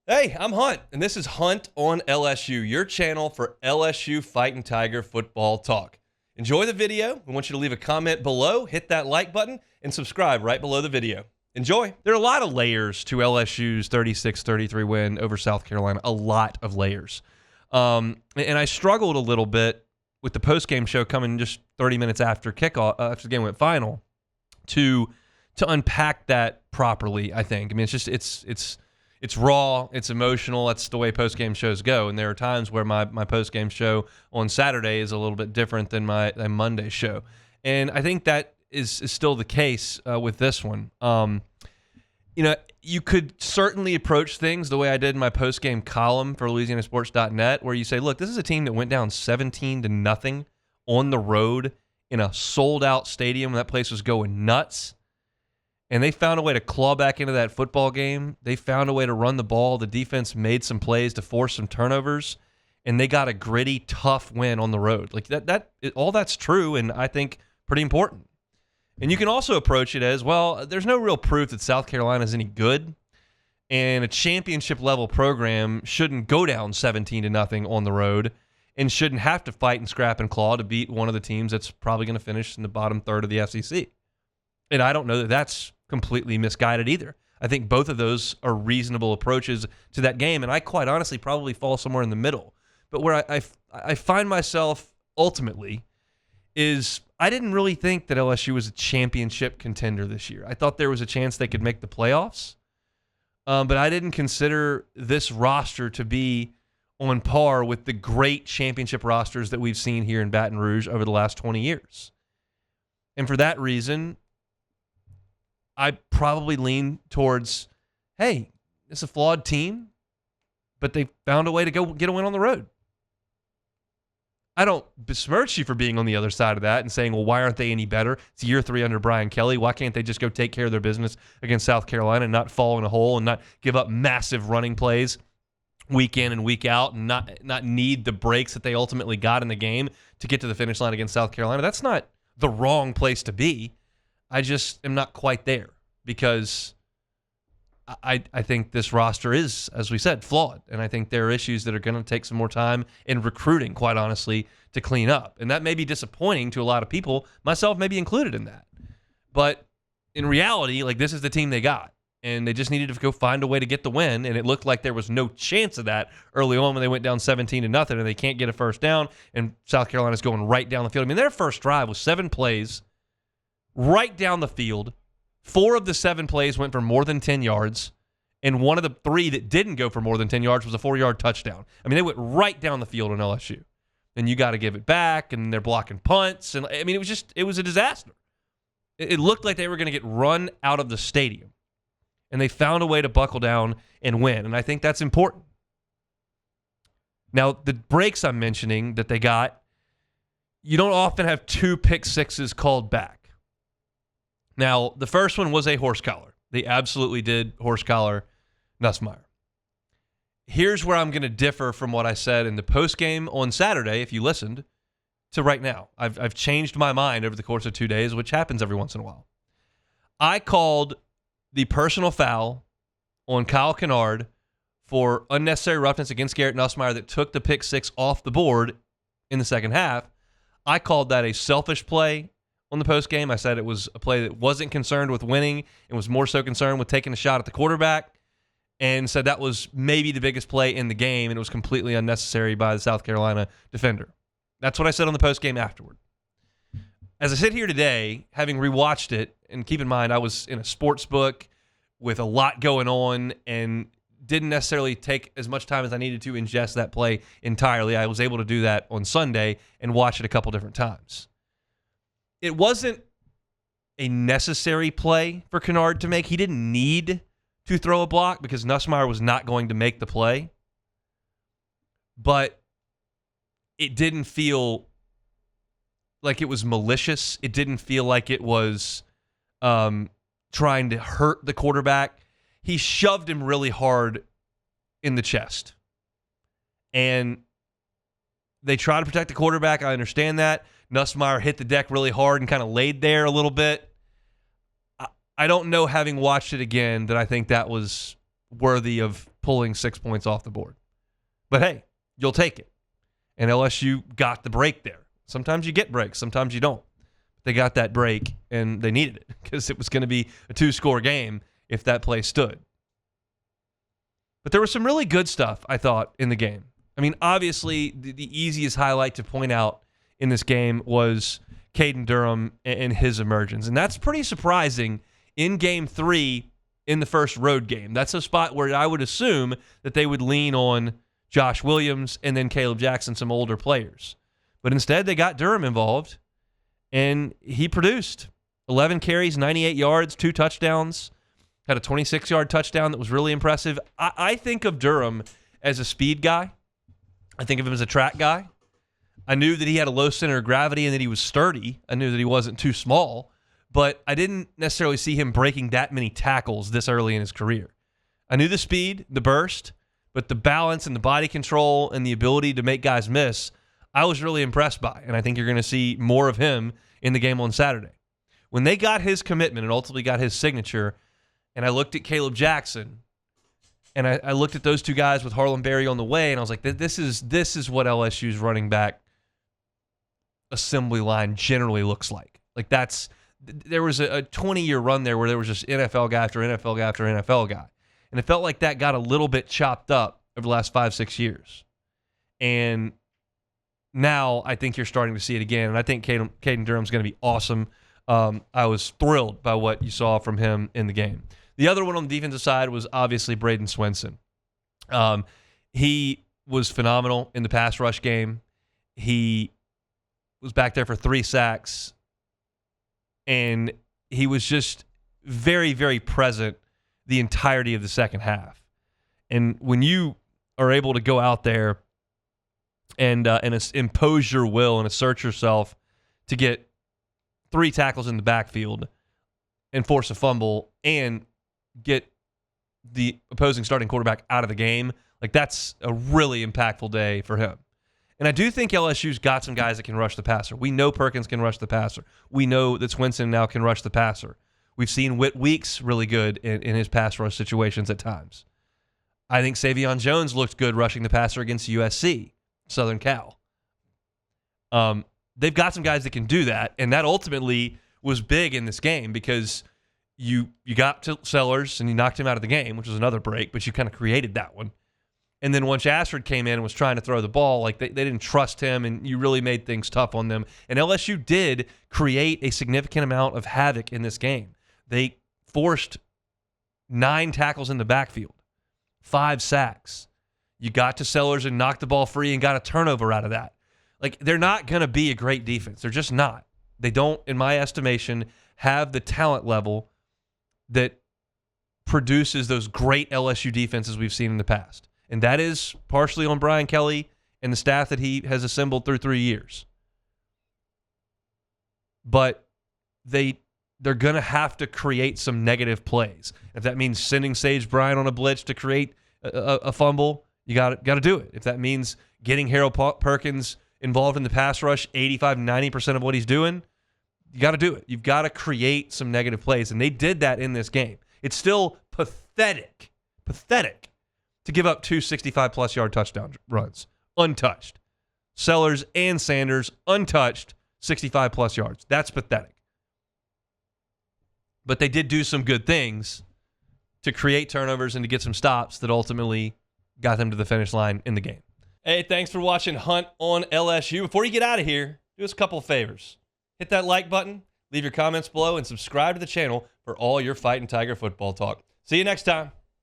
Hey, I'm Hunt, and this is Hunt on LSU, your channel for LSU Fighting Tiger football talk. Enjoy the video. We want you to leave a comment below, hit that like button, and subscribe right below the video. Enjoy. There are a lot of layers to LSU's 36-33 win over South Carolina, a lot of layers. And I struggled a little bit with the postgame show coming just 30 minutes after kickoff, after the game went final, to unpack that properly, I think. I mean, it's raw, it's emotional. That's the way post-game shows go. And there are times where my post-game show on Saturday is a little bit different than my Monday show. And I think that is still the case with this one. You could certainly approach things the way I did in my post-game column for LouisianaSports.net, where you say, look, this is a team that went down 17-0 on the road in a sold-out stadium. That place was going nuts. And they found a way to claw back into that football game. They found a way to run the ball. The defense made some plays to force some turnovers, and they got a gritty, tough win on the road. Like all that's true, and I think pretty important. And you can also approach it as, well, there's no real proof that South Carolina is any good, and a championship-level program shouldn't go down 17-0 on the road and shouldn't have to fight and scrap and claw to beat one of the teams that's probably going to finish in the bottom third of the SEC. And I don't know that that's completely misguided either. I think both of those are reasonable approaches to that game, and I quite honestly probably fall somewhere in the middle. But where I find myself ultimately is I didn't really think that LSU was a championship contender this year. I thought there was a chance they could make the playoffs, but I didn't consider this roster to be on par with the great championship rosters that we've seen here in Baton Rouge over the last 20 years. And for that reason, I probably lean towards, hey, it's a flawed team, but they found a way to go get a win on the road. I don't besmirch you for being on the other side of that and saying, well, why aren't they any better? It's year 3 under Brian Kelly. Why can't they just go take care of their business against South Carolina and not fall in a hole and not give up massive running plays week in and week out and not need the breaks that they ultimately got in the game to get to the finish line against South Carolina? That's not the wrong place to be. I just am not quite there because I think this roster is, as we said, flawed. And I think there are issues that are going to take some more time in recruiting, quite honestly, to clean up. And that may be disappointing to a lot of people, myself maybe included in that. But in reality, like, this is the team they got. And they just needed to go find a way to get the win. And it looked like there was no chance of that early on when they went down 17-0 and they can't get a first down. And South Carolina's going right down the field. I mean, their first drive was 7 plays right down the field. 4 of the 7 plays went for more than 10 yards, and one of the 3 that didn't go for more than 10 yards was a 4-yard touchdown. I mean, they went right down the field on LSU. And you got to give it back, and they're blocking punts. And I mean, it was a disaster. It looked like they were going to get run out of the stadium. And they found a way to buckle down and win, and I think that's important. Now, the breaks I'm mentioning that they got, you don't often have 2 pick sixes called back. Now, the first one was a horse collar. They absolutely did horse collar Nussmeier. Here's where I'm going to differ from what I said in the postgame on Saturday, if you listened, to right now. I've changed my mind over the course of 2 days, which happens every once in a while. I called the personal foul on Kyle Kennard for unnecessary roughness against Garrett Nussmeier that took the pick 6 off the board in the second half. I called that a selfish play on the post game. I said it was a play that wasn't concerned with winning and was more so concerned with taking a shot at the quarterback, and said that was maybe the biggest play in the game, and it was completely unnecessary by the South Carolina defender. That's what I said on the post game afterward. As I sit here today, having rewatched it, and keep in mind I was in a sports book with a lot going on and didn't necessarily take as much time as I needed to ingest that play entirely. I was able to do that on Sunday and watch it a couple different times. It wasn't a necessary play for Kennard to make. He didn't need to throw a block because Nussmeier was not going to make the play. But it didn't feel like it was malicious. It didn't feel like it was trying to hurt the quarterback. He shoved him really hard in the chest. And they try to protect the quarterback. I understand that. Nussmeier hit the deck really hard and kind of laid there a little bit. I don't know, having watched it again, that I think that was worthy of pulling 6 points off the board. But hey, you'll take it. And LSU got the break there. Sometimes you get breaks, sometimes you don't. They got that break, and they needed it because it was going to be a 2-score game if that play stood. But there was some really good stuff, I thought, in the game. I mean, obviously, the easiest highlight to point out in this game was Caden Durham and his emergence. And that's pretty surprising in Game 3 in the first road game. That's a spot where I would assume that they would lean on Josh Williams and then Caleb Jackson, some older players. But instead, they got Durham involved, and he produced 11 carries, 98 yards, 2 touchdowns, had a 26-yard touchdown that was really impressive. I think of Durham as a speed guy. I think of him as a track guy. I knew that he had a low center of gravity and that he was sturdy. I knew that he wasn't too small, but I didn't necessarily see him breaking that many tackles this early in his career. I knew the speed, the burst, but the balance and the body control and the ability to make guys miss, I was really impressed by, and I think you're going to see more of him in the game on Saturday. When they got his commitment and ultimately got his signature, and I looked at Caleb Jackson, and I looked at those two guys with Harlem Berry on the way, and I was like, this is what LSU's running back assembly line generally looks like. Like there was a 20-year run there where there was just NFL guy after NFL guy after NFL guy. And it felt like that got a little bit chopped up over the last 5-6 years. And now I think you're starting to see it again. And I think Caden Durham's going to be awesome. I was thrilled by what you saw from him in the game. The other one on the defensive side was obviously Bradyn Swinson. He was phenomenal in the pass rush game. He was back there for 3 sacks. And he was just very, very present the entirety of the second half. And when you are able to go out there and impose your will and assert yourself to get 3 tackles in the backfield and force a fumble and get the opposing starting quarterback out of the game, like that's a really impactful day for him. And I do think LSU's got some guys that can rush the passer. We know Perkins can rush the passer. We know that Swinson now can rush the passer. We've seen Whit Weeks really good in his pass rush situations at times. I think Savion Jones looked good rushing the passer against USC, Southern Cal. They've got some guys that can do that, and that ultimately was big in this game because you got to Sellers and you knocked him out of the game, which was another break, but you kind of created that one. And then once Ashford came in and was trying to throw the ball, like they didn't trust him, and you really made things tough on them. And LSU did create a significant amount of havoc in this game. They forced 9 tackles in the backfield, 5 sacks. You got to Sellers and knocked the ball free and got a turnover out of that. Like, they're not going to be a great defense. They're just not. They don't, in my estimation, have the talent level that produces those great LSU defenses we've seen in the past. And that is partially on Brian Kelly and the staff that he has assembled through 3 years. But they're going to have to create some negative plays. If that means sending Sage Bryant on a blitz to create a fumble, you got to do it. If that means getting Harold Perkins involved in the pass rush 85-90% of what he's doing, you got to do it. You've got to create some negative plays. And they did that in this game. It's still pathetic to give up 2 65-plus yard touchdown runs, untouched. Sellers and Sanders, untouched, 65-plus yards. That's pathetic. But they did do some good things to create turnovers and to get some stops that ultimately got them to the finish line in the game. Hey, thanks for watching Hunt on LSU. Before you get out of here, do us a couple of favors. Hit that like button, leave your comments below, and subscribe to the channel for all your Fighting Tiger football talk. See you next time.